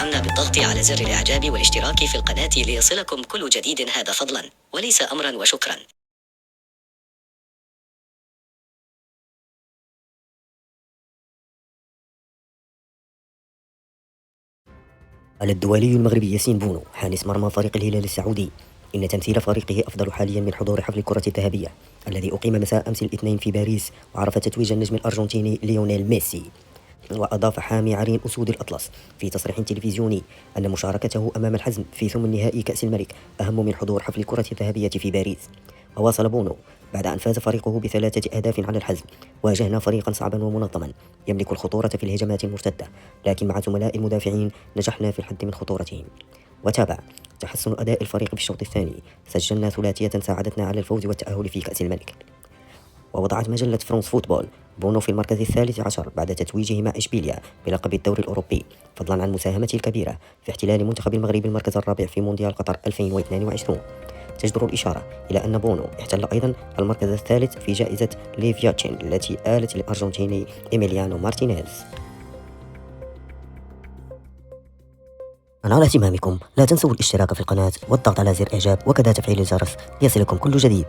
يدعمنا بالضغط على زر الإعجاب والاشتراك في القناة ليصلكم كل جديد، هذا فضلا وليس أمرا، وشكرا. قال الدولي المغربي ياسين بونو حارس مرمى فريق الهلال السعودي إن تمثيل فريقه أفضل حاليا من حضور حفل الكرة الذهبية الذي أقيم مساء أمس الاثنين في باريس وعرف تتويج النجم الأرجنتيني ليونيل ميسي. وأضاف حامي عرين أسود الأطلس في تصريح تلفزيوني أن مشاركته أمام الحزم في ثمن نهائي كأس الملك أهم من حضور حفل الكرة الذهبية في باريس. وواصل بونو: بعد أن فاز فريقه ب3 أهداف على الحزم، واجهنا فريقا صعبا ومنظما يملك الخطورة في الهجمات المرتدة، لكن مع زملاء المدافعين نجحنا في الحد من خطورتهم. وتابع: تحسن أداء الفريق في الشوط الثاني، سجلنا ثلاثية ساعدتنا على الفوز والتأهل في كأس الملك. ووضعت مجلة فرانس فوتبول بونو في المركز ال13 بعد تتويجه مع إشبيليا بلقب الدوري الأوروبي، فضلا عن مساهمته الكبيرة في احتلال منتخب المغرب المركز الرابع في مونديال قطر 2022. تجدر الإشارة إلى أن بونو احتل أيضا المركز الثالث في جائزة ليفياتشين التي آلت للأرجنتيني إيميليانو مارتينيز. على اهتمامكم، لا تنسوا الاشتراك في القناة والضغط على زر إعجاب وكذا تفعيل الجرس ليصلكم كل جديد.